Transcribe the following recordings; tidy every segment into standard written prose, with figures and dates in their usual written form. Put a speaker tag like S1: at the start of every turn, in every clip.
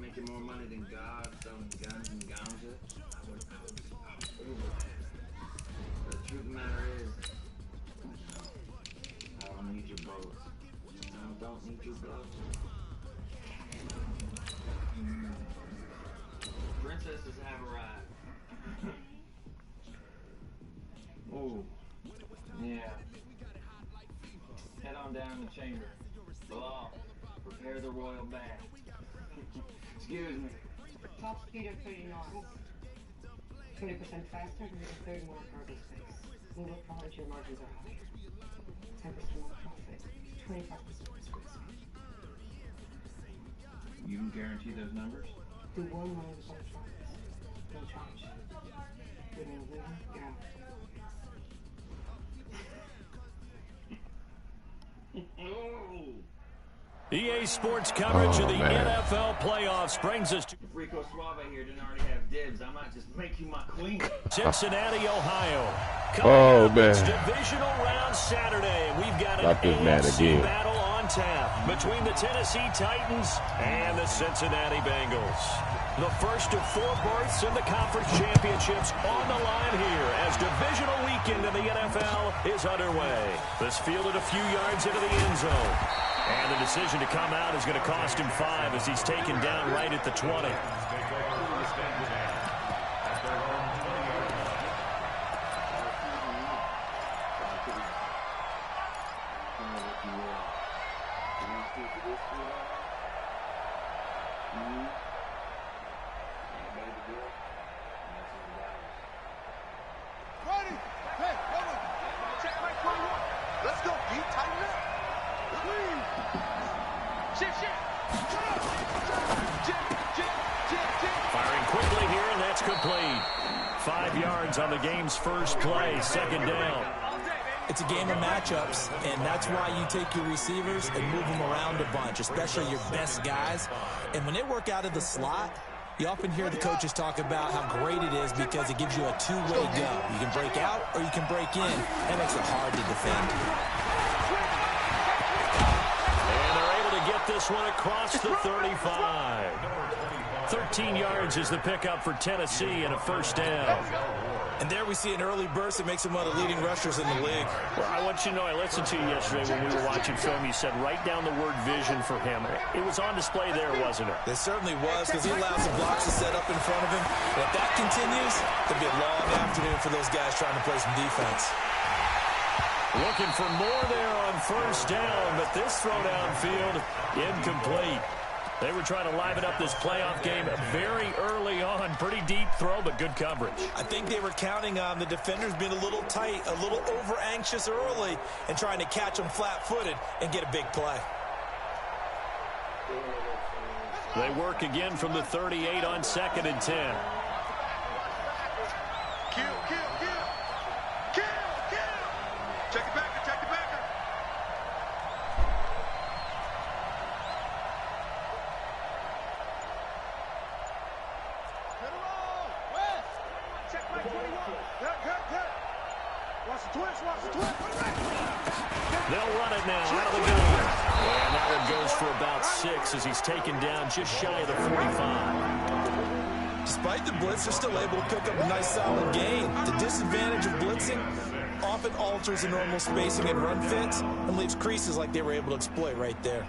S1: making more money than God, selling guns and ganja, I would over that. The truth of the matter is, I don't need your boats. I don't need your boats. Princesses have arrived. Oh, yeah. Head on down to the chamber. Bilal, prepare the royal bath. Excuse me.
S2: Top speed of 30 knots. 20% faster and a third more cargo space. Move up forward, your margins are higher. 10% more profit. 25% less risk.
S1: You can guarantee those numbers?
S2: Do 1 million plus profits. No charge. Winning, yeah.
S3: EA Sports coverage of the NFL playoffs brings us to
S1: Rico Suave here didn't already have dibs. I might just make you my queen.
S3: Cincinnati, Ohio.
S4: It's
S3: divisional round Saturday, and we've got an
S4: AFC
S3: battle on tap between the Tennessee Titans and the Cincinnati Bengals. The first of 4 berths in the conference championships on the line here as divisional weekend in the NFL is underway. This fielded a few yards into the end zone. And the decision to come out is going to cost him 5 as he's taken down right at the 20.
S5: Ready? Hey, check my 21. Let's go, D. Tighten up.
S3: Firing quickly here, and that's complete. 5 yards on the game's first play, 2nd down.
S6: It's a game of matchups, and that's why you take your receivers and move them around a bunch, especially your best guys. And when they work out of the slot, you often hear the coaches talk about how great it is because it gives you a two-way go. You can break out or you can break in. That makes it hard to defend.
S3: And they're able to get this one across the 35. 13 yards is the pickup for Tennessee and a 1st down.
S6: And there we see an early burst that makes him one of the leading rushers in the league.
S3: Well, I want you to know, I listened to you yesterday when we were watching film. You said write down the word vision for him. It was on display there, wasn't it?
S6: It certainly was, because he allows the blocks to set up in front of him. And if that continues, it'll be a long afternoon for those guys trying to play some defense.
S3: Looking for more there on 1st down, but this throw downfield incomplete. They were trying to liven up this playoff game very early on. Pretty deep throw, but good coverage.
S6: I think they were counting on the defenders being a little tight, a little over-anxious early, and trying to catch them flat-footed and get a big play.
S3: They work again from the 38 on 2nd and 10.
S5: Check it back, check it back.
S3: They'll run it now out of the gun. And that one goes for about 6 as he's taken down just shy of the 45.
S6: Despite the blitz, they're still able to pick up a nice solid gain. The disadvantage of blitzing often alters the normal spacing and run fits and leaves creases like they were able to exploit right there.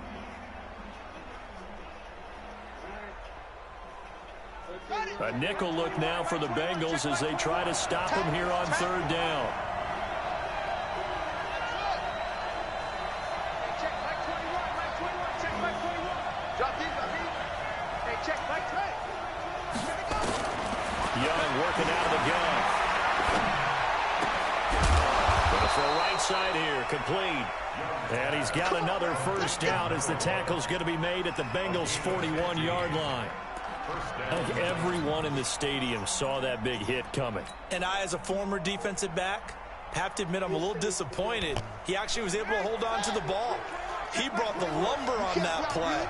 S3: A nickel look now for the Bengals as they try to stop him here on 3rd down. Young working out of the gun. Going to throw right side here, complete. And he's got another 1st down as the tackle's going to be made at the Bengals' 41-yard line. I think everyone in the stadium saw that big hit coming.
S6: And I, as a former defensive back, have to admit I'm a little disappointed. He actually was able to hold on to the ball. He brought the lumber on that play.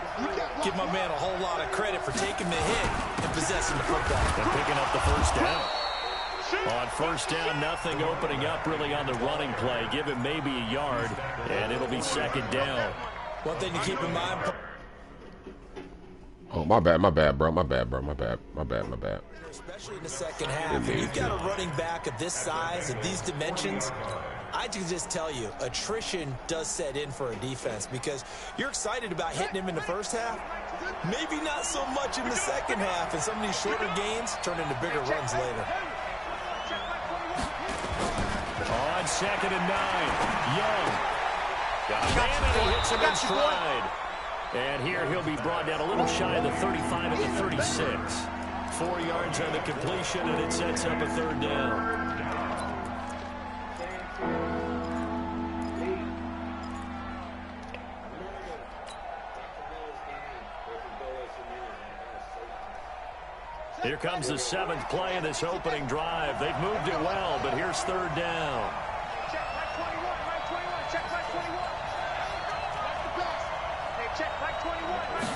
S6: Give my man a whole lot of credit for taking the hit and possessing the football.
S3: And picking up the 1st down. On 1st down, nothing opening up really on the running play. Give him maybe a yard, and it'll be 2nd down.
S6: One thing to keep in mind.
S4: Oh, my bad, bro. My bad.
S6: Especially in the second half. When you've got a running back of this size, of these dimensions, I can just tell you, attrition does set in for a defense because you're excited about hitting him in the first half. Maybe not so much in the second half, and some of these shorter gains turn into bigger runs later.
S3: On 2nd and 9, Young. Got a man and he hits him in stride. And here he'll be brought down a little shy of the 35 at the 36. 4 yards on the completion, and it sets up a 3rd down. Here comes the 7th play of this opening drive. They've moved it well, but here's 3rd down.
S5: Check right 21, right 21, check right 21. That's the pass. Hey, check right 21, right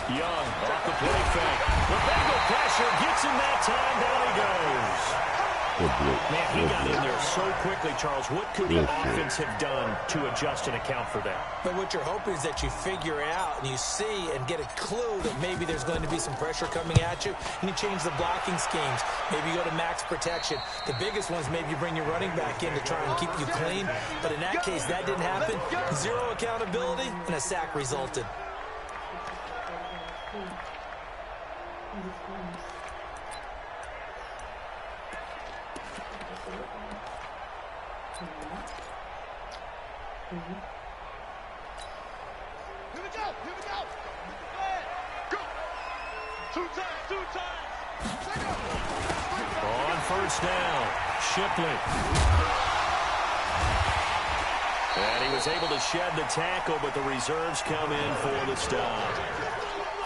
S5: 21.
S3: Young off the play fake. The Bengal pressure gets him that time. Down he goes. Man, he got in there so quickly, Charles. What could the offense have done to adjust and account for that?
S6: But what you're hoping is that you figure out and you see and get a clue that maybe there's going to be some pressure coming at you, and you change the blocking schemes. Maybe you go to max protection. The biggest ones, maybe you bring your running back in to try and keep you clean. But in that case, that didn't happen. 0 accountability, and a sack resulted.
S5: Here we go. Go ahead. Go. 2 times.
S3: On 1st down, Shipley. And he was able to shed the tackle, but the reserves come in for the stop.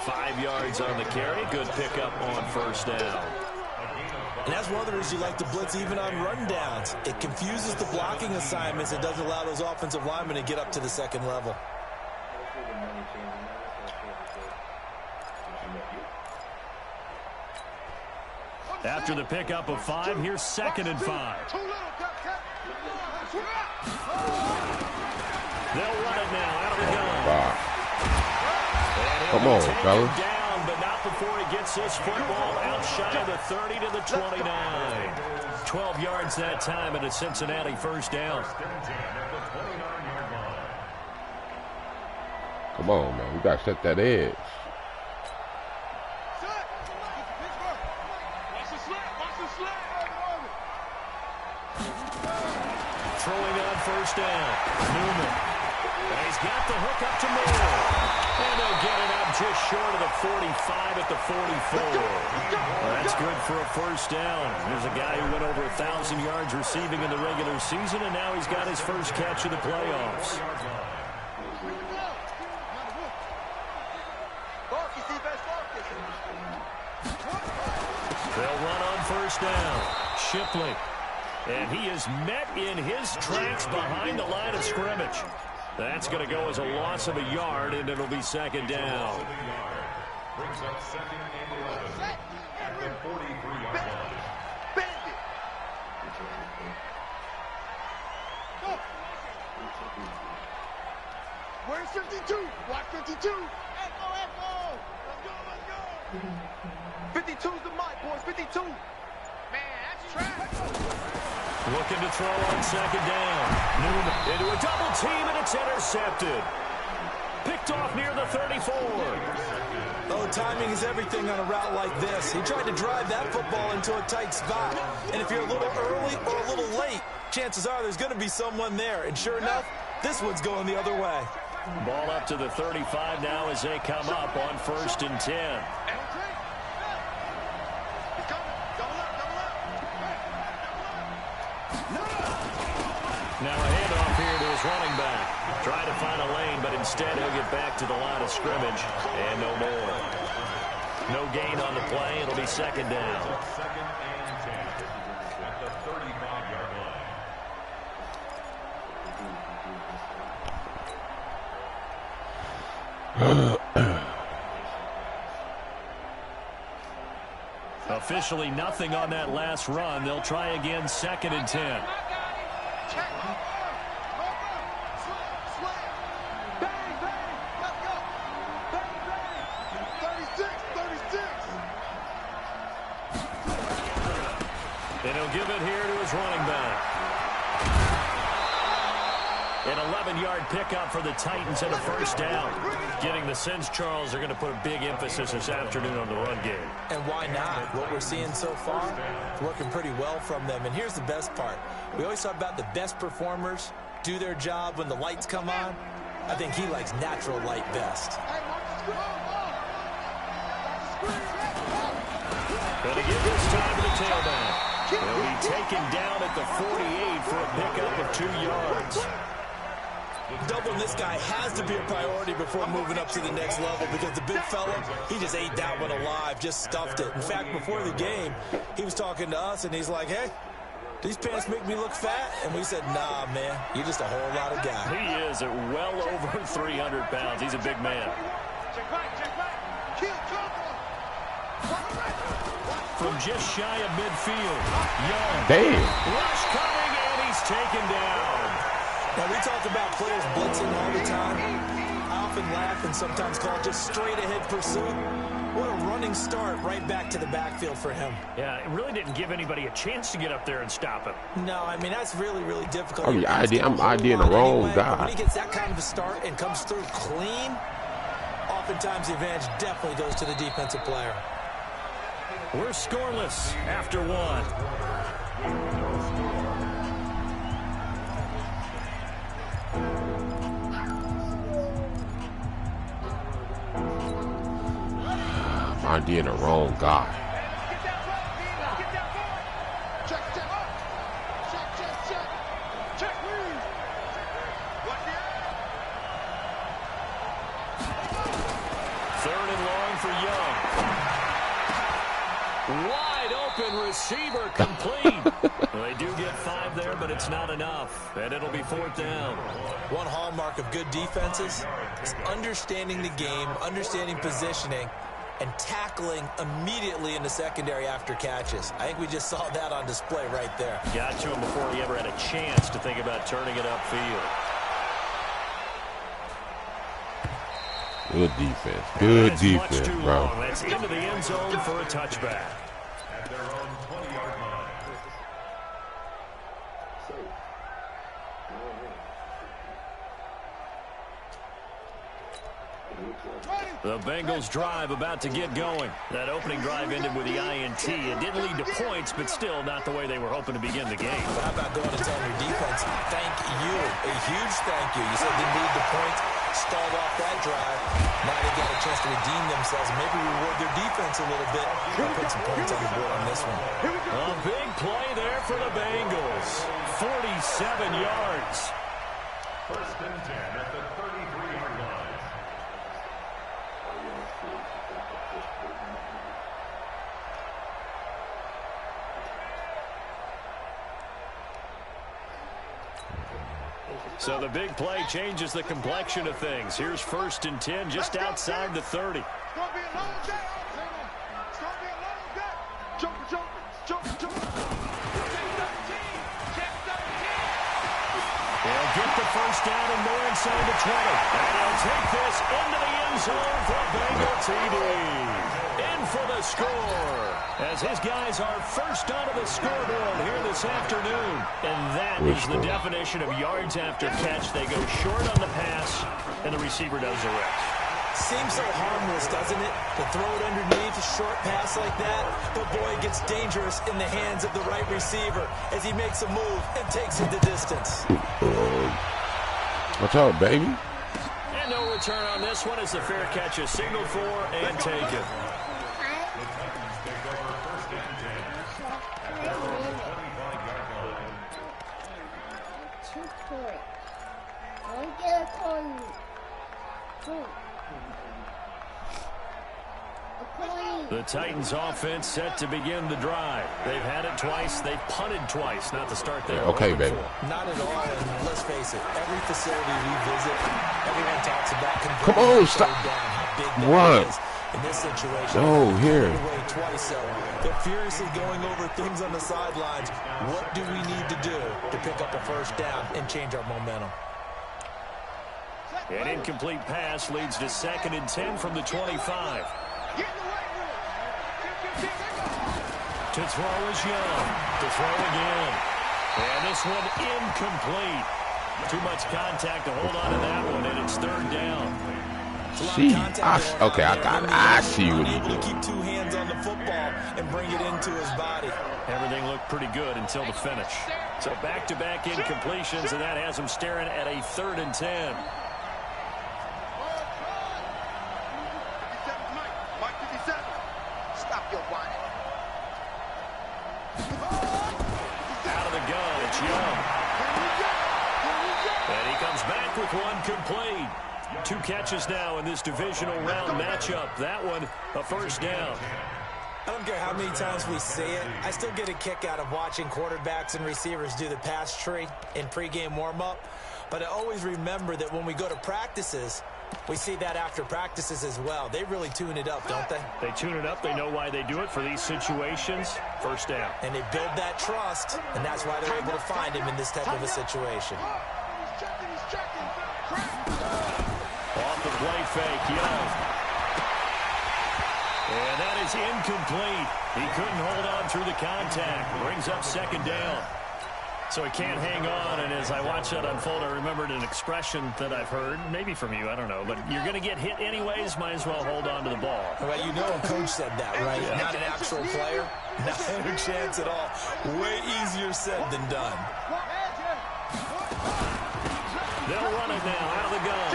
S3: 5 yards on the carry. Good pickup on 1st down.
S6: And that's one of the reasons you like to blitz even on rundowns. It confuses the blocking assignments. It doesn't allow those offensive linemen to get up to the 2nd level.
S3: After the pickup of 5, here's 2nd and 5. They'll run it now out of the gun.
S4: Wow. Come on, fellas.
S3: Down, but not before he gets this football out shy of the 30 to the 29. 12 yards that time, and a Cincinnati 1st down.
S4: Come on, man. We got to set that edge.
S3: Throwing on 1st down. Newman. And he's got the hook up to Moore. And they'll get it up just short of the 45 at the 44. Well, that's good for a 1st down. There's a guy who went over 1,000 yards receiving in the regular season, and now he's got his first catch of the playoffs. They'll run on 1st down. Shipley. And he is met in his tracks behind the line of scrimmage. That's going to go as a loss of a yard, and it'll be 2nd down.
S5: Brings up 2nd and 11 at the 43-yard line. Bandit. Go. Where's 52? Watch 52. Echo. Let's go. 52's the mic, boys. 52. Man, that's trash.
S3: Looking to throw on 2nd down. Newman into a double team, and it's intercepted. Picked off near the 34.
S6: Oh, timing is everything on a route like this. He tried to drive that football into a tight spot. And if you're a little early or a little late, chances are there's going to be someone there. And sure enough, this one's going the other way.
S3: Ball up to the 35 now as they come up on 1st and 10. Now a handoff here to his running back. Trying to find a lane, but instead he'll get back to the line of scrimmage. And no more. No gain on the play. It'll be 2nd down.
S5: 2nd and 10 at the 35-yard line.
S3: Officially nothing on that last run. They'll try again 2nd and 10. give it here to his running back. An 11-yard pickup for the Titans and a first down. Getting the sense, Charles, are going to put a big emphasis this afternoon on the run game.
S6: And why not? What we're seeing so far is working pretty well from them. And here's the best part. We always talk about the best performers do their job when the lights come on. I think he likes natural light best.
S3: Going to give this time to the tailback. He'll be taken down at the 48 for a pickup of 2 yards.
S6: Doubling this guy has to be a priority before moving up to the next level because the big fella, he just ate that one alive, just stuffed it. In fact, before the game, he was talking to us, and he's like, hey, these pants make me look fat? And we said, nah, man, you're just a whole lot of guy.
S3: He is at well over 300 pounds. He's a big man. From just shy of midfield, Young.
S4: Damn.
S3: Rush coming, and he's taken down.
S6: Now, we talk about players blitzing all the time. I often laugh and sometimes call it just straight-ahead pursuit. What a running start right back to the backfield for him.
S3: Yeah, it really didn't give anybody a chance to get up there and stop him.
S6: No, I mean, that's really, really difficult.
S4: I'm IDing the wrong guy.
S6: When he gets that kind of a start and comes through clean, oftentimes the advantage definitely goes to the defensive player.
S3: We're scoreless after one.
S4: I'm IDing the wrong guy.
S3: Third and long for Young. Wide open receiver complete. Well, they do get 5 there, but it's not enough. And it'll be 4th down.
S6: One hallmark of good defenses is understanding the game, understanding positioning, and tackling immediately in the secondary after catches. I think we just saw that on display right there.
S3: Got to him before he ever had a chance to think about turning it upfield.
S4: Good defense. Good defense, bro.
S3: That's into the end zone for a touchback.
S7: At their own 20-yard line.
S3: The Bengals drive about to get going. That opening drive ended with the INT. It didn't lead to points, but still not the way they were hoping to begin the game.
S6: But how about going and telling your defense, thank you, a huge thank you. You said they didn't lead to points, stalled off that drive. Now they got a chance to redeem themselves and maybe reward their defense a little bit. I'll put some points on the board on this one.
S3: A big play there for the Bengals. 47 yards.
S7: First and 10 at the 33-yard line.
S3: So the big play changes the complexion of things. Here's 1st and 10 just outside the 30.
S5: It's going to be a long day. It's going to be a long day. Jumper.
S3: They'll get the first down and more inside the 20. And they'll take this into the end zone for a Bengal TD. In for the score. As his guys are first onto the scoreboard here this afternoon. And that is the definition of yards after catch. They go short on the pass, and the receiver does the rest.
S6: Seems so harmless, doesn't it? To throw it underneath a short pass like that. But boy, it gets dangerous in the hands of the right receiver as he makes a move and takes it the distance.
S4: What's up, baby?
S3: And no return on this one as the fair catch is signaled for and taken. The Titans offense set to begin the drive. They've had it twice. They've punted twice. Not the start they were
S4: okay, baby.
S3: for.
S6: Not at all. And let's face it, every facility we visit, everyone talks about
S4: Come on, stop.
S6: how big that
S4: Run.
S6: is. In this situation,
S4: No, here.
S6: away twice, so they're furiously going over things on the sidelines. What do we need to do to pick up a first down and change our momentum?
S3: An incomplete pass leads to 2nd and 10 from the 25. To throw is Young. To throw again. And this one incomplete. Too much contact to hold on to that one, and it's third down.
S4: See, okay, I see what he's doing.
S6: Keep two hands on the football and bring it into his body.
S3: Everything looked pretty good until the finish. So back-to-back incompletions, and that has him staring at a 3rd and 10.
S5: Stop your whining.
S3: Out of the gun, it's Young. And he comes back with one complete. 2 catches now in this divisional round matchup. That one, a first down.
S6: I don't care how many times we see it. I still get a kick out of watching quarterbacks and receivers do the pass tree in pregame warm-up. But I always remember that when we go to practices, we see that after practices as well. They really tune it up, don't they?
S3: They tune it up. They know why they do it for these situations. First down.
S6: And they build that trust, and that's why they're able to find him in this type of a situation.
S3: Off the play fake, Young. And that is incomplete. He couldn't hold on through the contact. Brings up second down. So he can't hang on, and as I watch that unfold, I remembered an expression that I've heard, maybe from you, I don't know, but you're going to get hit anyways, might as well hold on to the ball.
S6: Well, you know a coach said that, right?
S3: Yeah.
S6: Not an actual player. Not a chance at all. Way easier said than done.
S3: They'll run it now out of the gun.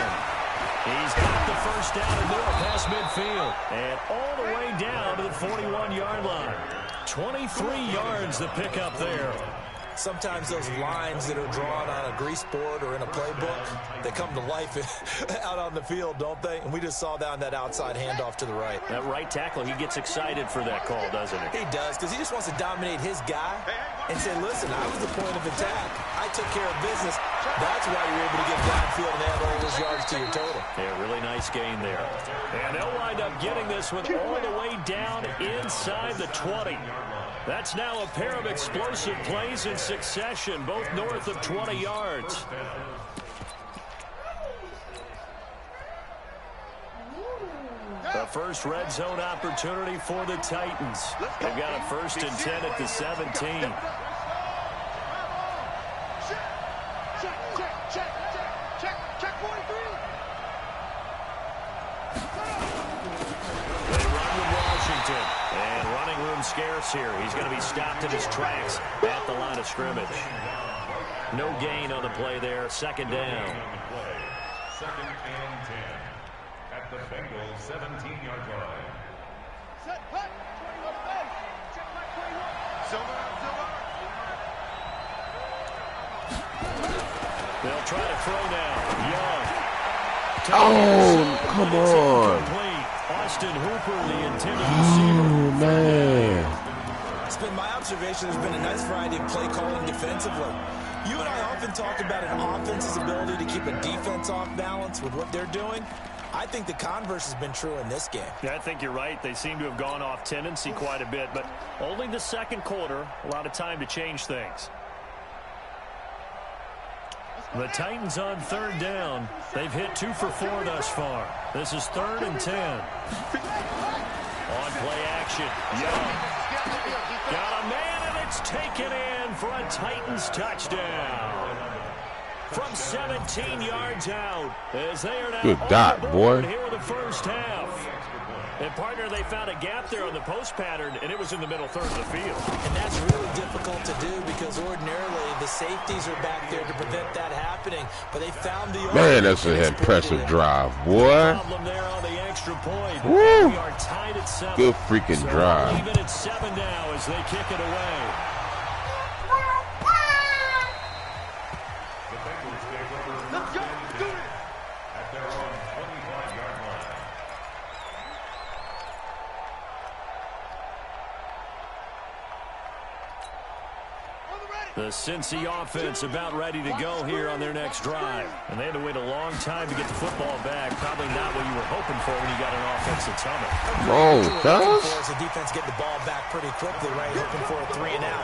S3: He's got the first down and more past midfield. And all the way down to the 41-yard line. 23 yards to pick up there.
S6: Sometimes those lines that are drawn on a grease board or in a playbook, they come to life out on the field, don't they? And we just saw down that outside handoff to the right.
S3: That right tackle, he gets excited for that call, doesn't he?
S6: He does, because he just wants to dominate his guy and say, listen, I was the point of attack. I took care of business. That's why you're able to get downfield and add all those yards to your total.
S3: Yeah, really nice gain there. And they'll wind up getting this one all the way down inside the 20. That's now a pair of explosive plays in succession, both north of 20 yards. The first red zone opportunity for the Titans. They've got a 1st and 10 at the 17.
S5: Check 43.
S3: They run with Washington. And running room scarce here. He's going to be stopped in his tracks at the line of scrimmage. No gain on the play there. 2nd down.
S7: 2nd and 10 at the Bengals 17-yard line.
S5: Set, hut. 21 base. Check back 21. Silver.
S3: They'll try to throw now. Young.
S4: Oh, come on.
S3: Austin Hooper, the intended
S4: Oh,
S3: receiver.
S4: man.
S6: It's been my observation there's been a nice variety of play calling defensively. You and I often talk about an offense's ability to keep a defense off balance with what they're doing. I think the converse has been true in this game.
S3: Yeah, I think you're right. They seem to have gone off tendency quite a bit, but only the 2nd quarter, a lot of time to change things. The Titans on 3rd down. They've hit 2 for 4 thus far. This is 3rd and 10. On play action. Young. Got a man, and it's taken in for a Titans touchdown. From 17 yards out, as they are now
S4: Good dot, boy.
S3: here in the first half. And, partner, they found a gap there on the post pattern, and it was in the middle third of the field.
S6: And that's really difficult to do because ordinarily the safeties are back there to prevent that happening. But they found the
S4: Man, that's an impressive drive, boy.
S3: Problem there on the extra point.
S4: Woo.
S3: We are tied at 7.
S4: Good freaking
S3: So
S4: drive.
S3: even at 7 now as they kick it away.
S7: The Bengals take over. Let's go. Do it. At their own 25-yard line.
S3: The Cincy offense about ready to go here on their next drive. And they had to wait a long time to get the football back. Probably not what you were hoping for when you got an offense that's humming.
S4: Wrong, cuz.
S6: The defense get the ball back pretty quickly, right? Hoping for a 3 and out.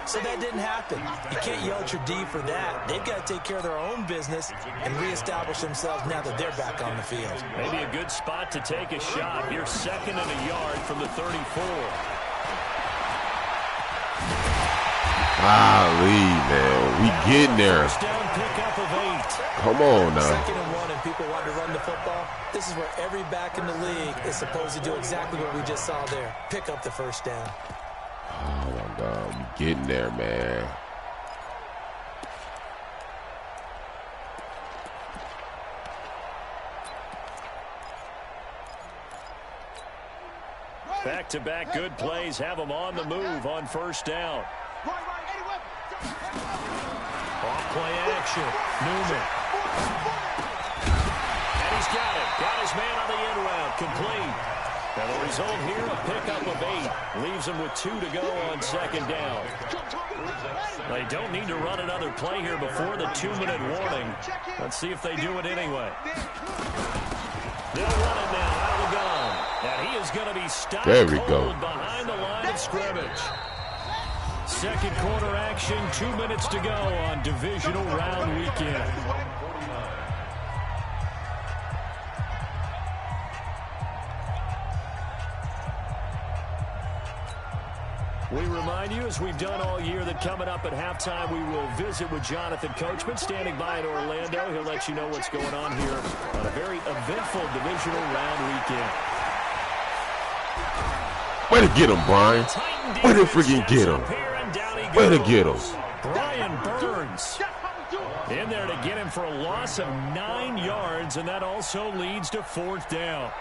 S6: So that didn't happen. You can't yell at your D for that. They've got to take care of their own business and reestablish themselves now that they're back on the field.
S3: Maybe a good spot to take a shot. You're 2nd and a yard from the 34.
S4: Golly, man. We getting there.
S3: First down pickup of 8.
S4: Come on now.
S6: 2nd and 1 and people want to run the football. This is where every back in the league is supposed to do exactly what we just saw there. Pick up the first down.
S4: Oh, my God. We getting there, man.
S3: Back-to-back good plays have them on the move on first down. Off play action. Newman. And he's got it. Got his man on the end route. Complete. And the result here, a pickup of 8. Leaves him with 2 to go on 2nd down. They don't need to run another play here before the 2-minute warning. Let's see if they do it anyway. They'll run it now out of the gun. And he is going to be stopped cold behind the line of scrimmage. Second quarter action, 2 minutes to go on divisional round weekend. We remind you, as we've done all year, that coming up at halftime, we will visit with Jonathan Coachman, standing by in Orlando. He'll let you know what's going on here on a very eventful divisional round weekend.
S4: Way to get him, Brian. Way to freaking get him. Way to get him.
S3: Brian Burns in there to get him for a loss of 9 yards, and that also leads to 4th down.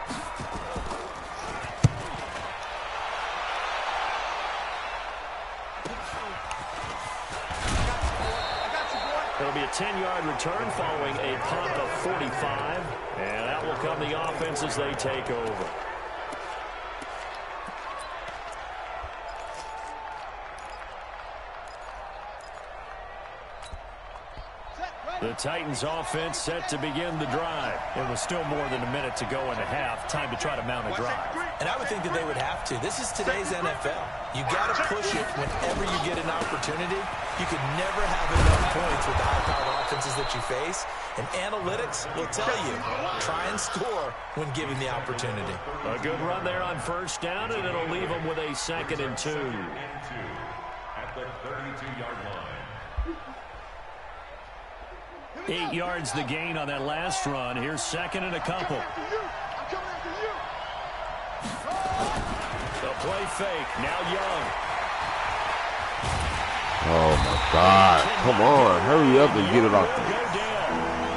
S3: It'll be a 10-yard return following a punt of 45, and that will come the offense as they take over. The Titans offense set to begin the drive. It was still more than a minute to go in the half. Time to try to mount a drive.
S6: And I would think that they would have to. This is today's NFL. You got to push it whenever you get an opportunity. You could never have enough points with the high-powered offenses that you face. And analytics will tell you, try and score when given the opportunity.
S3: A good run there on first down, and it'll leave them with a 2nd and 2.
S7: At the 32-yard line.
S3: 8 yards the gain on that last run. Here's 2nd and a couple. The play fake. Now Young.
S4: Oh, my God. Come on. Hurry up and get it off.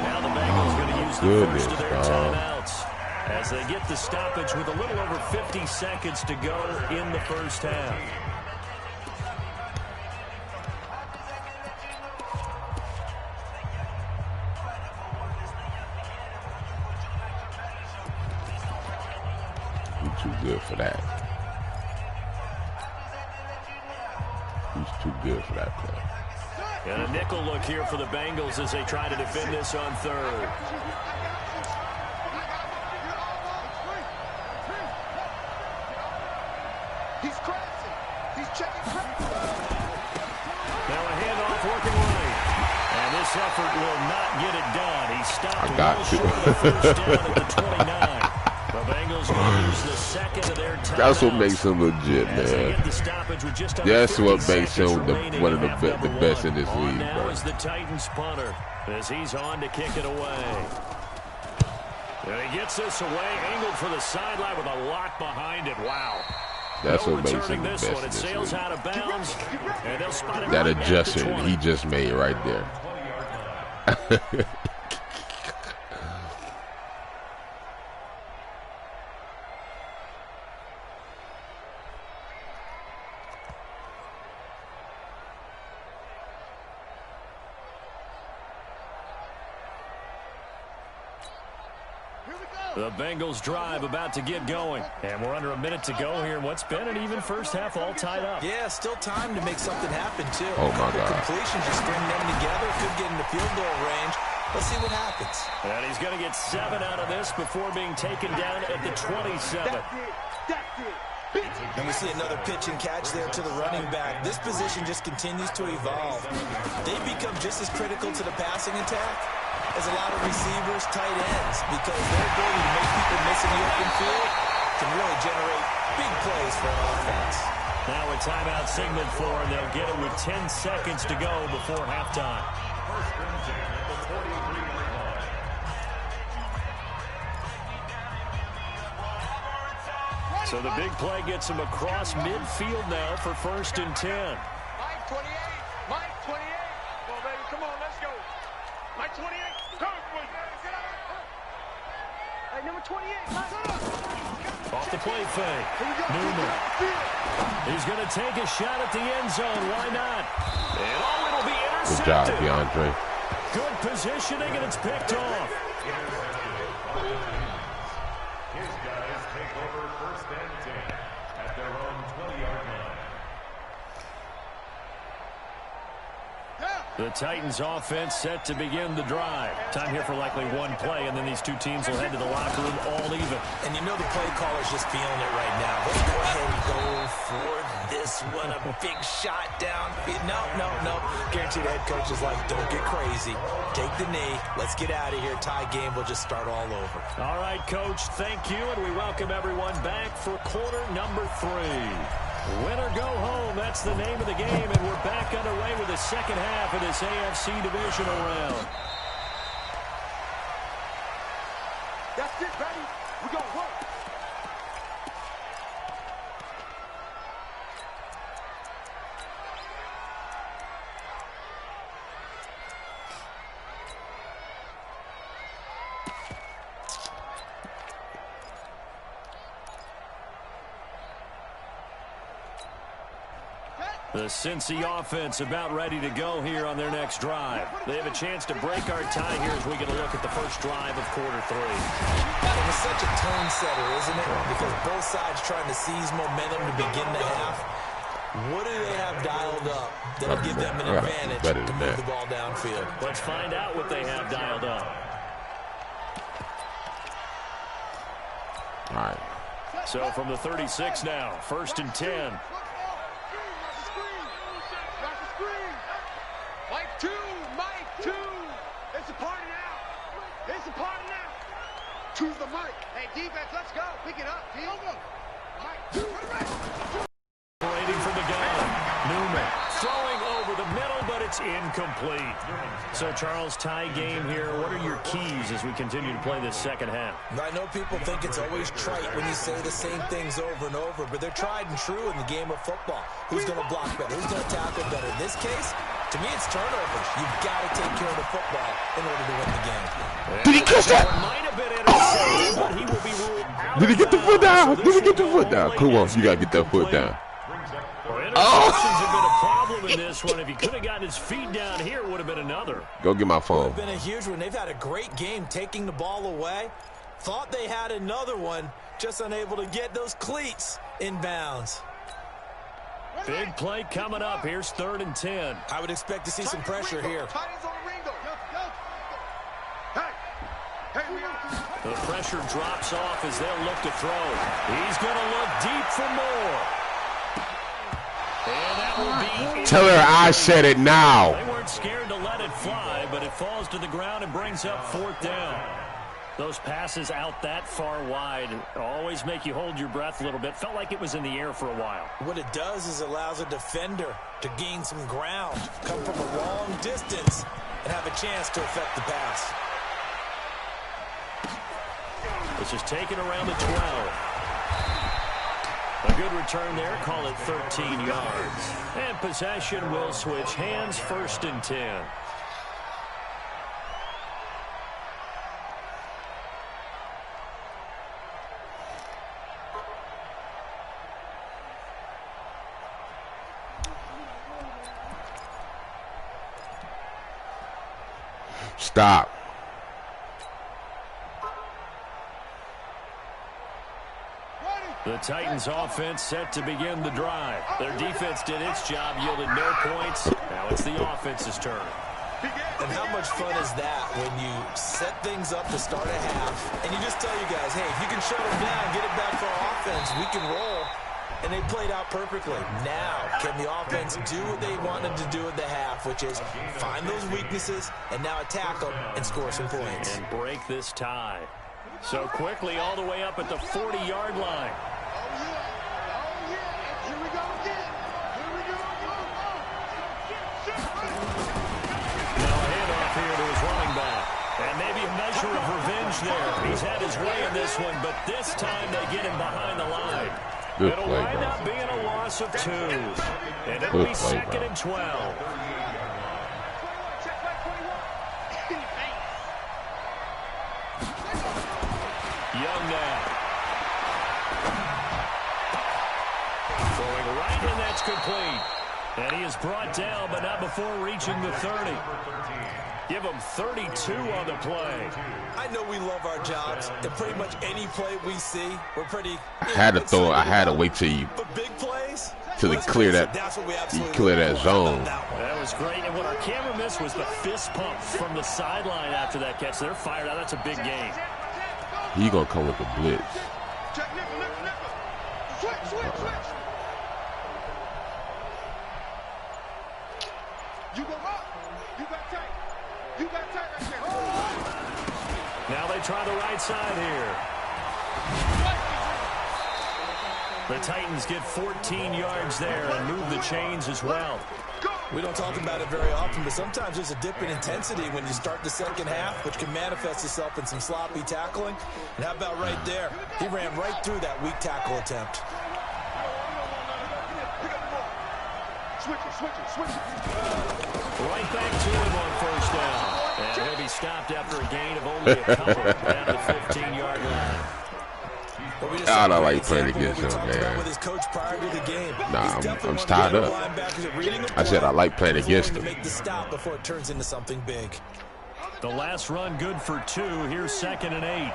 S3: Now the Bengals going to use the first of their timeouts as they get the stoppage with a little over 50 seconds to go in the first half.
S4: Too good for that. He's too good for that play.
S3: And a nickel look here for the Bengals as they try to defend this on 3rd.
S5: He's crashing. He's checking.
S3: Now a handoff working right. And this effort will not get it done. He stopped short of the first down at the 29. The Bengals will use the 2nd of their timeouts.
S4: That's what makes him legit, man. That's what makes him one of the best in this league,
S3: now
S4: bro.
S3: is the Titans punter as he's on to kick it away. And he gets this away, angled for the sideline with a lock behind it. Wow.
S4: That's
S3: no
S4: what makes him
S3: returning
S4: the
S3: this
S4: best
S3: one.
S4: in
S3: It
S4: this
S3: sails
S4: league.
S3: out of bounds, and they'll spot it
S4: That
S3: right
S4: adjustment he just made right there.
S3: The Bengals drive about to get going. And we're under a minute to go here in what's been an even first half, all tied up.
S6: Yeah, still time to make something happen, too.
S4: Oh, my God.
S6: Completions, you string them together, could get into field goal range. Let's see what happens.
S3: And he's going to get 7 out of this before being taken down at the 27.
S6: And we see another pitch and catch there to the running back. This position just continues to evolve. They've become just as critical to the passing attack as a lot of receivers, tight ends, because their ability to make people miss in the open field can really generate big plays for an offense.
S3: Now a timeout signaled for, and they'll get it with 10 seconds to go before halftime.
S7: First and 10 at the 43-yard line.
S3: So the big play gets him across midfield now for 1st and 10.
S5: Mike 28. Mike 28. Come on, baby. Come on, let's go. Mike 28. Come on, boy. Hey, number 28. Mike.
S3: Off the play fake. Newman. He's going to take a shot at the end zone. Why not? And it'll be
S4: Good job,
S3: intercepted.
S4: DeAndre.
S3: Good positioning, and it's picked off.
S7: His guys take over 1st and 10 at their own 20-yard line.
S3: The Titans offense set to begin the drive. Time here for likely one play, and then these two teams will head to the locker room all even.
S6: And you know the play caller's just feeling it right now. Let's go ahead and go for this one. A big shot down. No. Guaranteed head coach is like, don't get crazy. Take the knee. Let's get out of here. Tie game will just start all over.
S3: All right, Coach, thank you, and we welcome everyone back for quarter number 3. Win or go home, that's the name of the game, and we're back underway with the second half of this AFC divisional round.
S5: That's it, baby. We gonna work.
S3: The Cincy offense about ready to go here on their next drive. They have a chance to break our tie here as we get a look at the first drive of quarter 3.
S6: And it's such a tone setter, isn't it? Because both sides trying to seize momentum to begin the half. What do they have dialed up that'll give them an advantage to move the ball downfield?
S3: Let's find out what they have dialed up.
S4: All right.
S3: So from the 36 now, 1st and 10.
S5: Mike 2. It's a party now. It's a party now. To the mic. Hey, defense, let's go. Pick it up. Mike 2.
S3: Waiting from the gun. Newman throwing over the middle, but it's incomplete. So, Charles, tie game here. What are your keys as we continue to play this second half?
S6: I know people think it's always trite when you say the same things over and over, but they're tried and true in the game of football. Who's going to block better? Who's going to tackle better? In this case, to me, it's turnovers. You've got to take care of the football in order to win the game.
S4: Did he catch that?
S3: Might have been intercepted, but he will be ruled out.
S4: Did he get the foot down? Did he get the foot down? Come on, you got to get that foot down.
S3: Interceptions have been a problem in this one. If he could have gotten his feet down here, it would have been another.
S4: Go get my phone.
S6: It's been a huge one. They've had a great game taking the ball away. Thought they had another one, just unable to get those cleats in bounds.
S3: Big play coming up. Here's 3rd and 10.
S6: I would expect to see some pressure here.
S3: The pressure drops off as they'll look to throw. He's going to look deep for more. And that will be...
S4: Tell her I said it now.
S3: They weren't scared to let it fly, but it falls to the ground and brings up 4th down. Those passes out that far wide always make you hold your breath a little bit. Felt like it was in the air for a while.
S6: What it does is allows a defender to gain some ground, come from a long distance, and have a chance to affect the pass.
S3: This is taken around the 12. A good return there. Call it 13 yards. And possession will switch hands. 1st and 10.
S4: Stop.
S3: The Titans offense set to begin the drive. Their defense did its job, yielded no points. Now it's the offense's turn.
S6: And how much fun is that when you set things up to start a half, and you just tell you guys, hey, if you can shut them down, get it back for our offense, we can roll. And they played out perfectly. Now, can the offense do what they wanted to do at the half, which is find those weaknesses and now attack them and score some points.
S3: And break this tie. So quickly all the way up at the 40-yard line.
S5: Oh, yeah. Here we go again.
S3: there. He's had his way in this one, but this time they get him behind the line.
S4: Good
S3: It'll
S4: play,
S3: wind
S4: bro.
S3: up being a loss of 2. And it'll
S4: Good
S3: be
S4: play,
S3: 2nd
S4: bro.
S3: and 12. Young now. Throwing right, and that's complete. And he is brought down, but not before reaching the 30. Give him 32 on the play.
S6: I know we love our jobs, and pretty much any play we see, we're pretty.
S4: I had to throw. I had to wait till you
S6: But big plays,
S4: till they clear that.
S6: that's what we
S4: You
S6: absolutely
S4: clear that
S6: love
S4: zone.
S6: about that one.
S3: That was great. And what our camera missed was the fist pump from the sideline after that catch. They're fired out. That's a big game.
S4: He gonna come with the blitz.
S5: Check, nickel, nickel, nickel. Switch. You go up. You got tight. You got tight right there.
S3: Now they try the right side here. The Titans get 14 yards there and move the chains as well.
S6: We don't talk about it very often, but sometimes there's a dip in intensity when you start the second half, which can manifest itself in some sloppy tackling. And how about right there? He ran right through that weak tackle attempt.
S5: Switch it.
S3: Right back to him on first down. And he'll be stopped after a gain of only a couple down the 15-yard line.
S4: I don't like playing against him, man. Nah, I'm tied up. I said I like playing against him.
S6: Make the stop before it turns into something big.
S3: The last run good for 2. Here's 2nd and 8.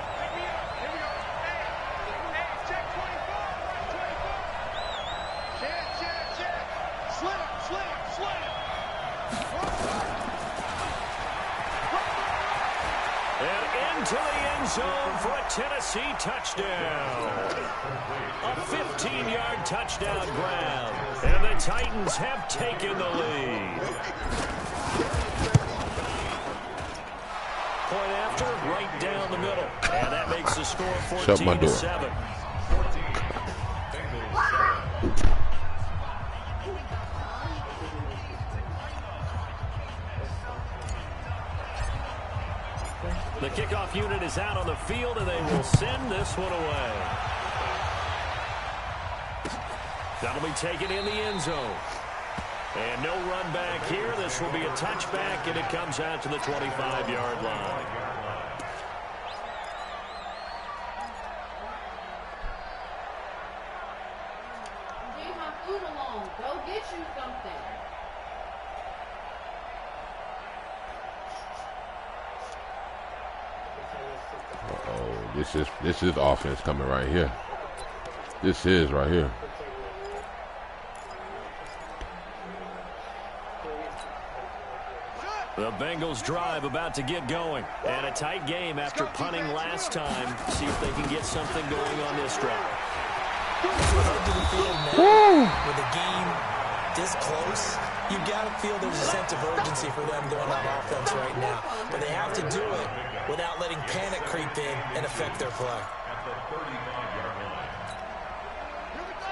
S3: To the end zone for a Tennessee touchdown. A 15-yard touchdown grab. And the Titans have taken the lead. Point after, right down the middle. And that makes the score 14-7. The kickoff unit is out on the field, and they will send this one away. That'll be taken in the end zone. And no run back here. This will be a touchback, and it comes out to the 25-yard line.
S8: Leave my food alone. Go get you something.
S4: This is offense coming right here. This is right here.
S3: The Bengals drive about to get going. And a tight game after punting last time. See if they can get something going on this drive.
S6: With a game this close, you got to feel there's a sense of urgency for them going on offense right now. But they have to do it without letting panic creep in and affect their play.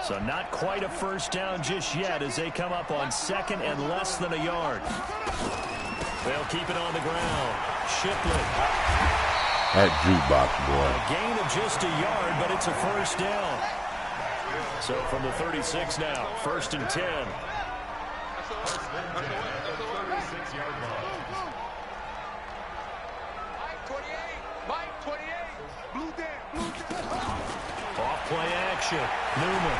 S3: So not quite a first down just yet as they come up on 2nd and less than a yard. They'll keep it on the ground. Shipley.
S4: That jukebox, boy.
S3: A gain of just a yard, but it's a first down. So from the 36 now, 1st and 10. Off play action. Newman.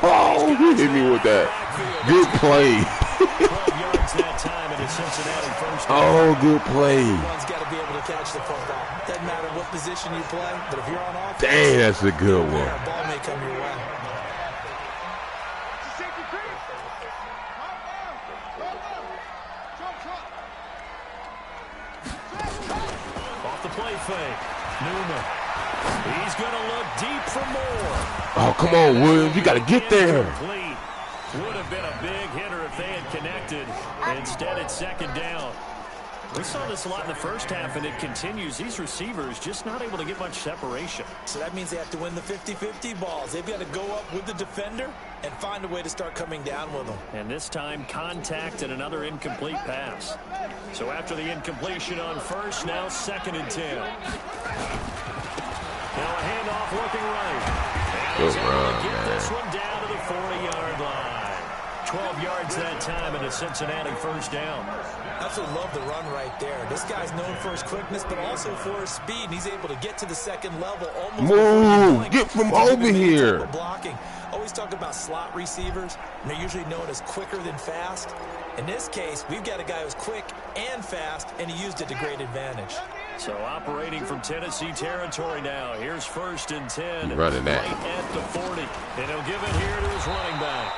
S4: Oh, he hit me with that. Good play.
S3: 12 yards that time, and it's Cincinnati first down.
S4: Oh, good play.
S6: Everyone's got to be able to catch the football. Doesn't matter what position you play, but if you're on offense,
S4: Dang, that's a good one.
S6: a ball may come your way.
S3: Off the play fake. Newman. He's going to look deep for more.
S4: Oh, come on, Williams. You got to get there.
S3: Incomplete. Would have been a big hitter if they had connected. Instead, it's 2nd down. We saw this a lot in the first half, and it continues. These receivers just not able to get much separation.
S6: So that means they have to win the 50-50 balls. They've got to go up with the defender and find a way to start coming down with them.
S3: And this time, contact and another incomplete pass. So after the incompletion on first, now 2nd and 10. Now a handoff looking right. And he's able to get this one down to the 40-yard line. 12 yards that time and a Cincinnati first down.
S6: Absolutely love the run right there. This guy's known for his quickness, but also for his speed. And he's able to get to the second level almost.
S4: Move! Get from over here.
S6: Blocking. Always talk about slot receivers, and they're usually known as quicker than fast. In this case, we've got a guy who's quick and fast, and he used it to great advantage.
S3: So operating from Tennessee territory now. Here's 1st and 10.
S4: Running that.
S3: Right at the 40. And he'll give it here to his running back.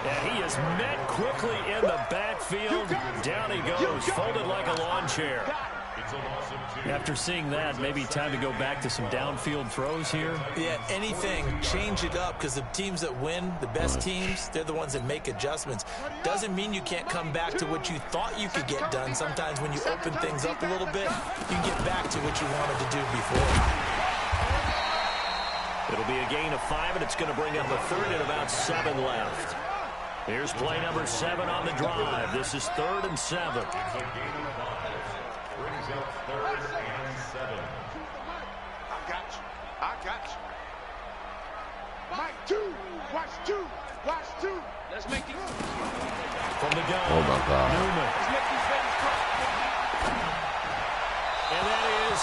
S3: And he is met quickly in the backfield. Down he goes, folded like a lawn chair. After seeing that, maybe time to go back to some downfield throws here.
S6: Yeah, anything. Change it up, because the teams that win, the best teams, they're the ones that make adjustments. Doesn't mean you can't come back to what you thought you could get done. Sometimes when you open things up a little bit, you can get back to what you wanted to do before.
S3: It'll be a gain of 5, and it's going to bring up a 3rd and about 7 left. Here's play number 7 on the drive. This is 3rd and 7.
S7: Brings up 3rd and 7.
S5: I got you. Mike, 2. Watch 2. Watch 2. Let's make it.
S3: From the gun.
S4: Oh, my God.
S3: Newman.
S5: Let's make these babies cry.
S3: And that is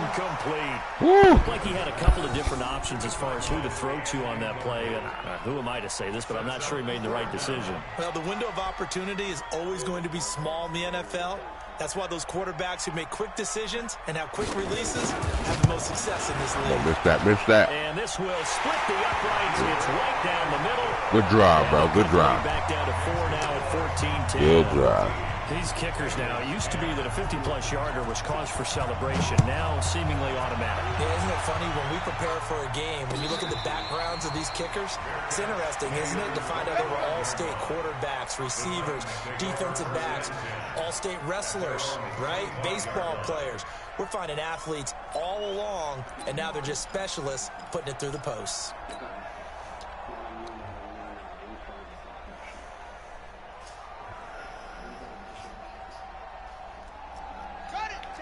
S3: incomplete.
S4: Woo.
S3: Looked like he had a couple of different options as far as who to throw to on that play. And who am I to say this, but I'm not sure he made the right decision.
S6: Well, the window of opportunity is always going to be small in the NFL. That's why those quarterbacks who make quick decisions and have quick releases have the most success in this league.
S4: Don't miss that, miss that.
S3: And this will split the uprights. It's right down the middle.
S4: Good drive, bro. Good drive.
S3: Back down to 4 now at 14-10.
S4: Good drive.
S3: These kickers now, it used to be that a 50-plus yarder was cause for celebration. Now seemingly automatic.
S6: Yeah, isn't it funny when we prepare for a game, when you look at the backgrounds of these kickers, it's interesting, isn't it, to find out they were all-state quarterbacks, receivers, defensive backs, all-state wrestlers, right? Baseball players. We're finding athletes all along, and now they're just specialists putting it through the posts.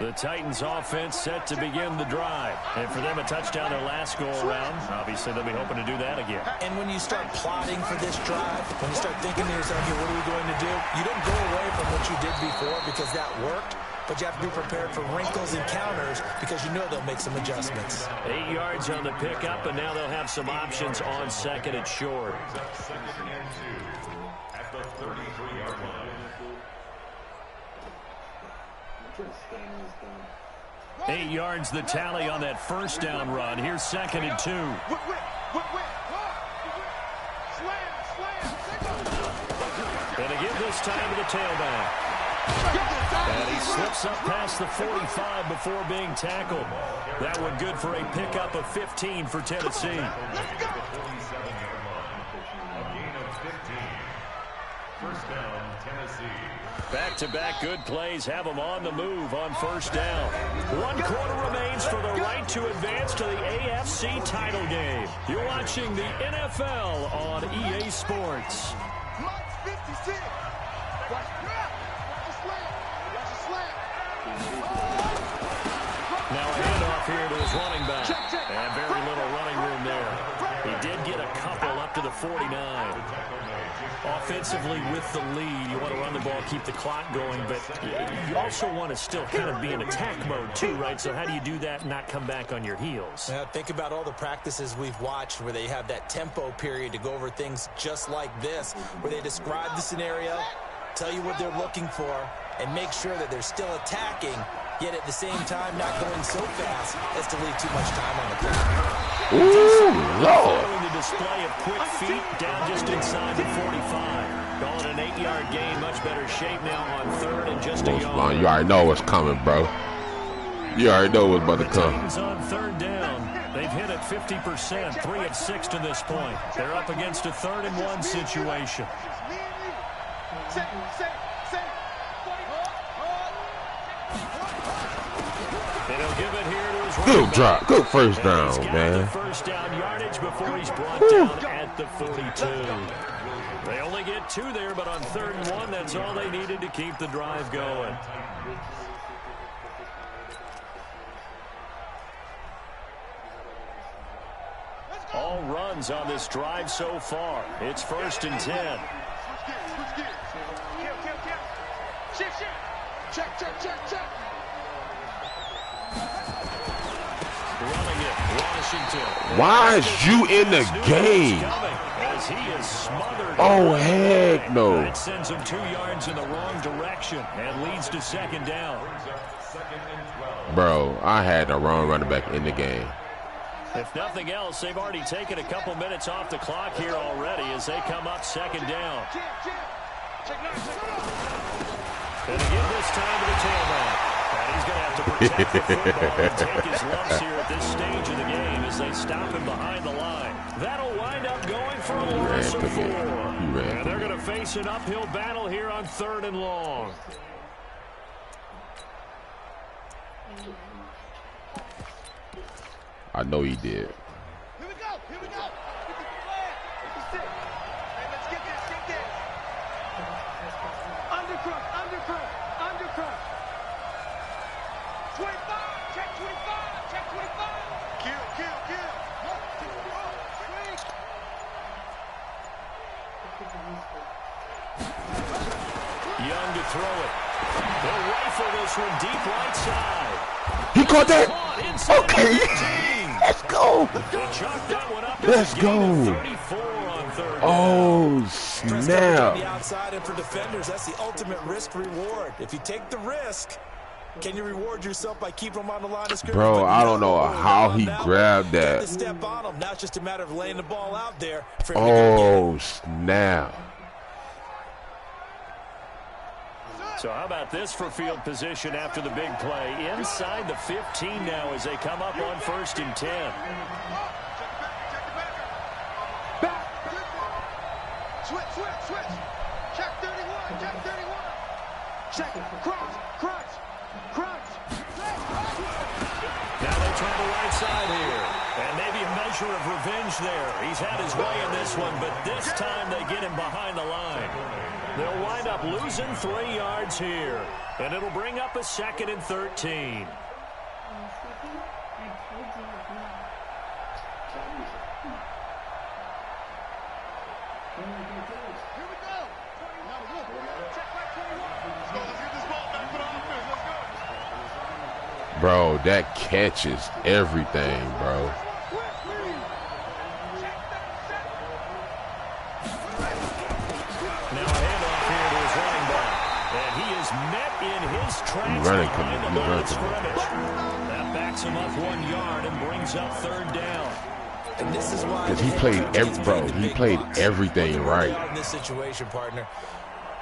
S3: The Titans offense set to begin the drive. And for them, a touchdown their last go-around. Obviously, they'll be hoping to do that again.
S6: And when you start plotting for this drive, when you start thinking to yourself, okay, what are we going to do? You don't go away from what you did before because that worked. But you have to be prepared for wrinkles and counters because you know they'll make some adjustments.
S3: 8 yards on the pickup, and now they'll have some options on 2nd and short.
S7: 2nd and 2 at the 33-yard line.
S3: 8 yards the tally on that first down run. Here's 2nd and 2. And to give this time to the tailback. And he slips up past the 45 before being tackled. That one good for a pickup of 15 for Tennessee.
S7: A gain of 15. First down, Tennessee.
S3: Back-to-back good plays have them on the move on first down. 1 quarter remains for the right to advance to the AFC title game. You're watching the NFL on EA Sports. Now a handoff here to his running back. And very little running room there. He did get a couple up to the 49. Offensively with the lead, you want to run the ball, keep the clock going, but you also want to still kind of be in attack mode too, right? So how do you do that and not come back on your heels?
S6: Now, think about all the practices we've watched where they have that tempo period to go over things just like this, where they describe the scenario, tell you what they're looking for, and make sure that they're still attacking, yet at the same time not going so fast as to leave too much time on the clock.
S4: Ooh, Lord.
S3: Following the display of quick feet down just inside the 45. Calling an 8-yard gain, much better shape now on 3rd and just a yard.
S4: You already know what's coming, bro. You already know what's about to come.
S3: Titans on 3rd down. They've hit it 50%, 3 of 6 to this point. They're up against a 3rd and 1 situation. And he'll give it here to his
S4: Good drop. Good first down,
S3: he's got
S4: man.
S3: the first down yardage before he's brought down at the 42. They only get 2 there, but on 3rd and 1, that's all they needed to keep the drive going. All runs on this drive so far. It's 1st and 10. Running it, Washington.
S4: Why is you in the game?
S3: As he is smothered.
S4: Oh, heck no.
S3: That sends him 2 yards in the wrong direction and leads to 2nd down.
S4: Bro, I had the wrong running back in the game.
S3: If nothing else, they've already taken a couple minutes off the clock here already as they come up 2nd down. And again this time to the tailback. And he's going to have to protect the football and take his lumps here at this stage of the game as they stop him behind the line. That'll wind up going for a loss of 4. And they're going to face an uphill battle here on 3rd and long.
S4: I know he did.
S5: Here we go. Here we go. Hey, let's get this. Get this. Undercross. 25. Check 25. Check 25. Kill.
S3: Young to throw it. They'll rifle this one deep right side.
S4: He caught that? Okay. Let's go. Let's go. Oh, snap.
S6: On the outside, and for defenders, that's the ultimate risk reward. If you take the risk, can you reward yourself by keeping them on the line of scrimmage?
S4: Bro, I don't know how he grabbed that.
S6: Step on them. Now it's just a matter of laying the ball out there.
S4: Oh, snap.
S3: So how about this for field position after the big play? Inside the 15 now as they come up on 1st and 10.
S5: Switch. Check 31. Check. Crunch.
S3: Now they try the right side here. And maybe a measure of revenge there. He's had his way in this one, but this time they get him behind the line. They'll wind up losing 3 yards here. And it'll bring up a 2nd and 13.
S4: Bro, that catches everything, bro.
S3: Now a handoff here to his running back. And he is met in his tracks behind the line of scrimmage. That backs him up 1 yard and brings up 3rd down.
S6: And this is why
S4: Because he played everything right.
S6: In this situation, partner.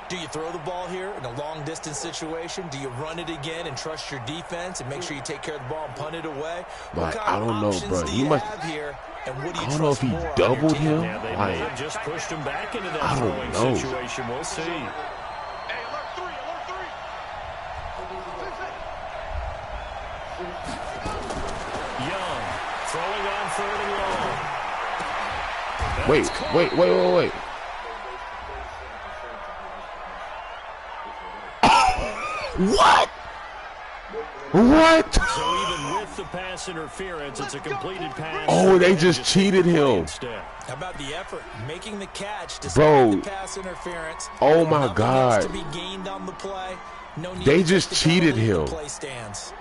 S6: Do you throw the ball here in a long-distance situation? Do you run it again and trust your defense and make sure you take care of the ball and punt it away?
S4: Like, I don't know, bro. He must.
S6: And what do you
S4: I don't know if he doubled him.
S3: Yeah, they may have just pushed him back into that
S4: I
S3: throwing
S4: don't know.
S3: situation. We'll see.
S5: Hey, alert 3.
S3: Young throwing on 3rd and long.
S4: Wait. What?
S3: So even with the pass interference, it's a completed pass.
S4: Oh, they just cheated him.
S6: How about the effort? Making the catch
S4: Bro.
S6: despite the pass interference.
S4: Oh, my God.
S6: To be gained on the play. No need
S4: They
S6: to
S4: just
S6: take the
S4: cheated
S6: penalty.
S4: him.
S6: The play stands.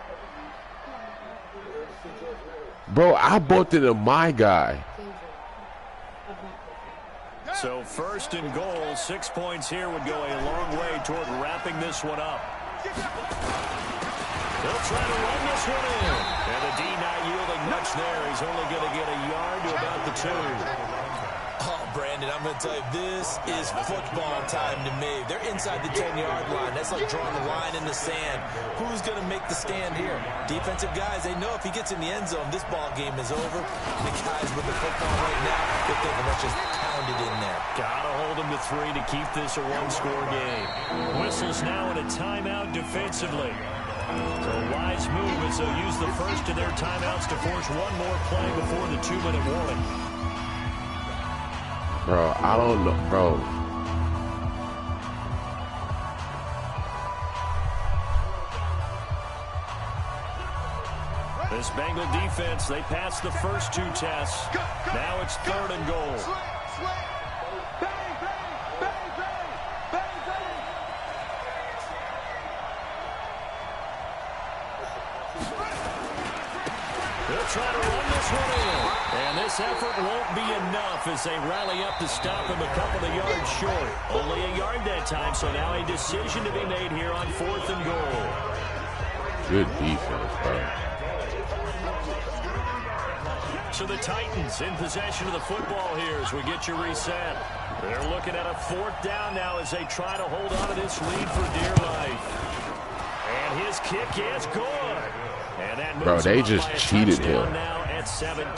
S4: Bro, I bumped into my guy.
S3: So 1st and goal, 6 points here would go a long way toward wrapping this one up. They'll try to run this one in. And the D not yielding much there. He's only going to get a yard to about the 2.
S6: Oh, Brandon, I'm going to tell you, this is football time to me. They're inside the 10-yard line. That's like drawing a line in the sand. Who's going to make the stand here? Defensive guys, they know if he gets in the end zone, this ball game is over. The guys with the football right now, they're thinking, let's just pound it in there.
S3: Gotta hold him to 3 to keep this a one-score game. Whistles now in a timeout defensively. So a wise move as they'll use the first of their timeouts to force one more play before the 2-minute warning.
S4: Bro, I don't know, bro.
S3: This Bengal defense, they passed the first 2 tests. Now it's 3rd and goal. They'll try to run this one in. And this effort won't be enough as they rally up to stop him a couple of yards short. Only a yard that time, so now a decision to be made here on 4th and goal.
S4: Good defense, bro.
S3: So the Titans in possession of the football here as we get you reset. They're looking at a 4th down now as they try to hold on to this lead for dear life. And his kick is good. And that
S4: bro, they just cheated him.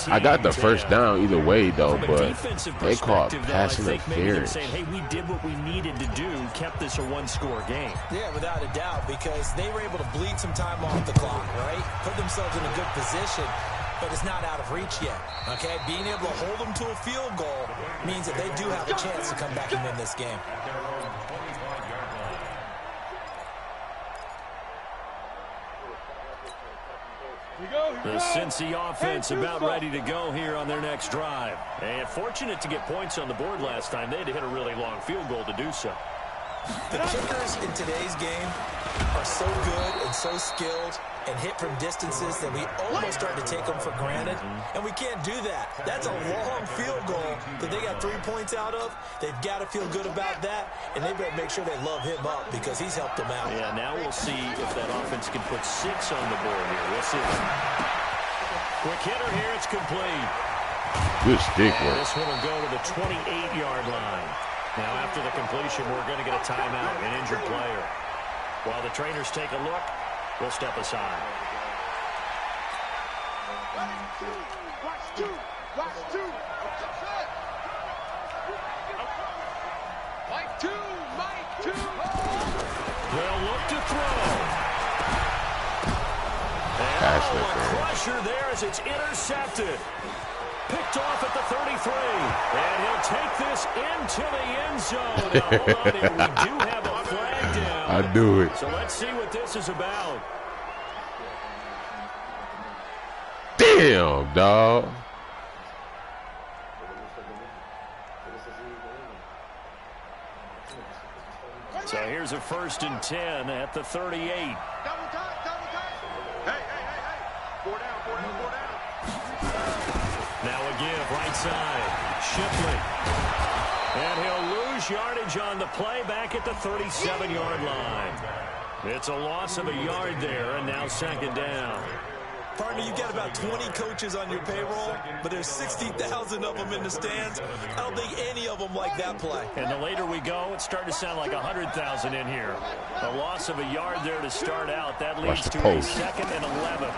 S4: I got the first down either way, though, but they caught pass interference.
S3: Saying, hey, we did what we needed to do, kept this a 1-score game.
S6: Yeah, without a doubt, because they were able to bleed some time off the clock, right? Put themselves in a good position, but it's not out of reach yet, okay? Being able to hold them to a field goal means that they do have a chance to come back and win this game.
S3: The Cincy offense about ready to go here on their next drive. And fortunate to get points on the board last time. They had to hit a really long field goal to do so.
S6: The kickers in today's game are so good and so skilled and hit from distances that we almost start to take them for granted. And we can't do that. That's a long field goal that they got 3 points out of. They've got to feel good about that, and they better make sure they love him up because he's helped them out.
S3: Yeah, now we'll see if that offense can put 6 on the board here. We'll see. Quick hitter here. It's complete.
S4: Good stick work.
S3: This one will go to the 28-yard line. Now, after the completion, we're going to get a timeout, an injured player. While the trainers take a look, we'll step aside.
S5: Watch two. Mike two.
S3: They'll look to throw. And a crusher there as it's intercepted. Picked off at the 33. And he'll take this into the end zone. Now, hold on here. We do have a flag down.
S4: I knew it.
S3: So let's see what this is about.
S4: Damn, dog.
S3: So here's a 1st and 10 at the 38.
S5: Double time. Hey. 4 down.
S3: Now a give, right side. Shipley. And he'll lose yardage on the play back at the 37-yard line. It's a loss of a yard there, and now 2nd down.
S6: Partner, you got about 20 coaches on your payroll, but there's 60,000 of them in the stands. I don't think any of them like that play.
S3: And the later we go, it's starting to sound like 100,000 in here. A loss of a yard there to start out. That leads to a 2nd and 11.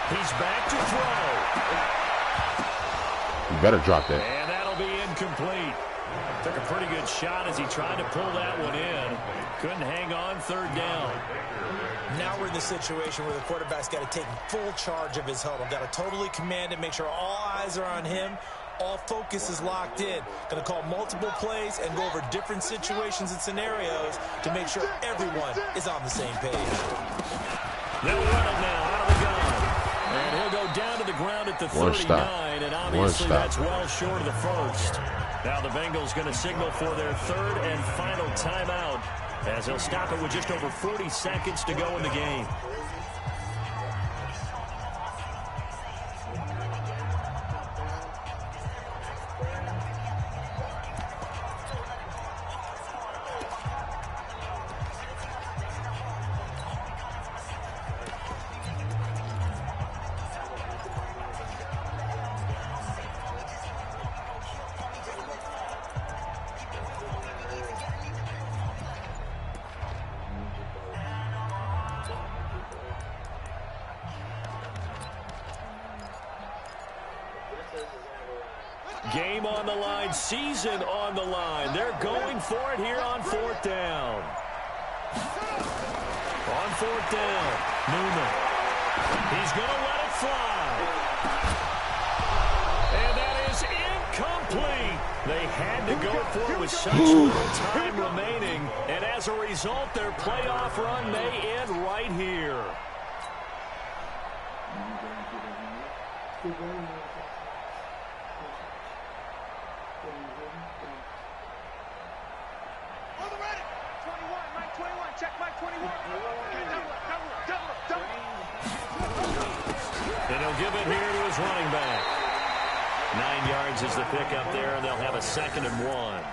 S3: He's back to throw.
S4: You better drop that.
S3: And that'll be incomplete. Took a pretty good shot as he tried to pull that one in. Couldn't hang on 3rd down.
S6: Now we're in the situation where the quarterback's got to take full charge of his huddle. Got to totally command it, make sure all eyes are on him. All focus is locked in. Going to call multiple plays and go over different situations and scenarios to make sure everyone is on the same page.
S3: They'll run it now out of the gun. And he'll go down to the ground at the 39, and obviously that's well short of the 1st. Now the Bengals going to signal for their 3rd and final timeout as they'll stop it with just over 40 seconds to go in the game. Game on the line, season on the line. They're going for it here on 4th down. On 4th down. Newman. He's going to let it fly. And that is incomplete. They had to go for it with such little time remaining. And as a result, their playoff run may end right here. And he'll give it here to his running back. 9 yards is the pickup there, and they'll have a 2nd and 1.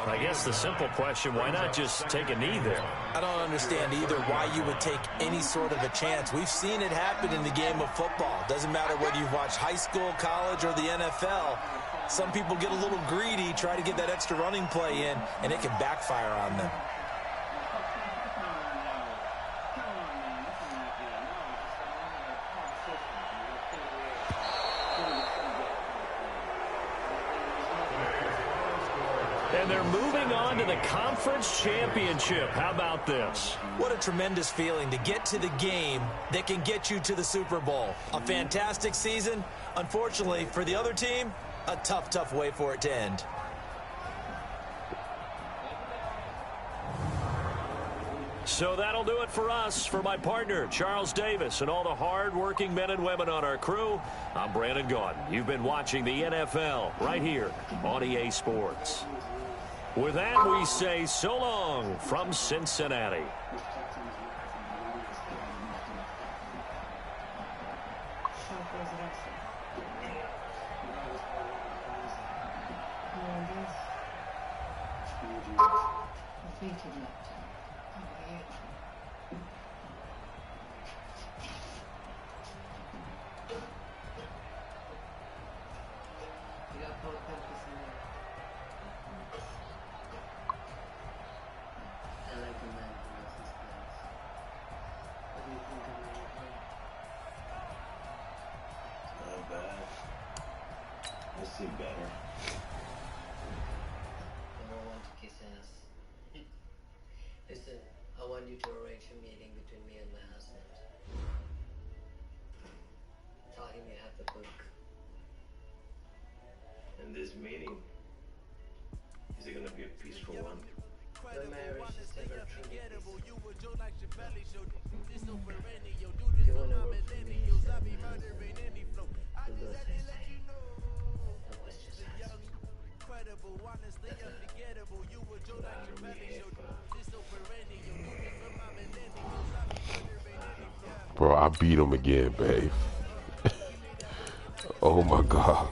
S3: I guess the simple question, why not just take a knee there?
S6: I don't understand either why you would take any sort of a chance. We've seen it happen in the game of football. Doesn't matter whether you've watched high school, college, or the NFL. Some people get a little greedy, try to get that extra running play in, and it can backfire on them.
S3: And they're moving on to the conference championship. How about this?
S6: What a tremendous feeling to get to the game that can get you to the Super Bowl. A fantastic season. Unfortunately, for the other team, a tough, tough way for it to end.
S3: So that'll do it for us. For my partner, Charles Davis, and all the hard-working men and women on our crew, I'm Brandon Gaudin. You've been watching the NFL right here on EA Sports. With that, we say so long from Cincinnati.
S1: Better.
S9: I don't want to kiss ass. Listen, I want you to arrange a meeting between me and my husband. Tell him you have the book.
S1: And this meeting, is it gonna be a peaceful one?
S9: The marriage is never truly peaceful. You wanna work for me instead of my husband? Do those things.
S4: Bro, I beat him again, babe. Oh my God.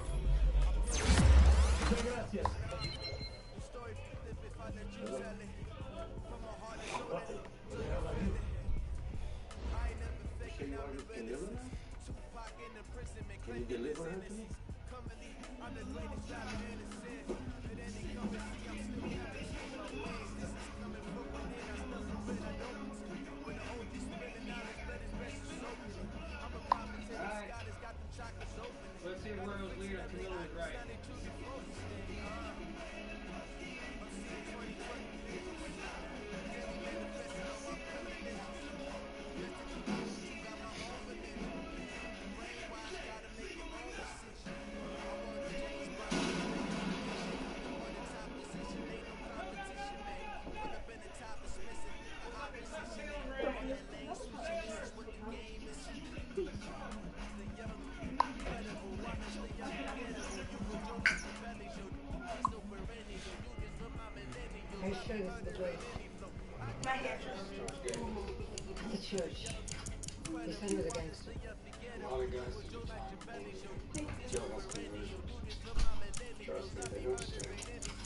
S1: Can you deliver her to me?
S10: Let's see where it was leading. Camilla was right.
S2: Are you sure this is the place? The church. Your son was a gangster.
S1: A lot of guys do jailhouse conversions. Trust me, they don't stay.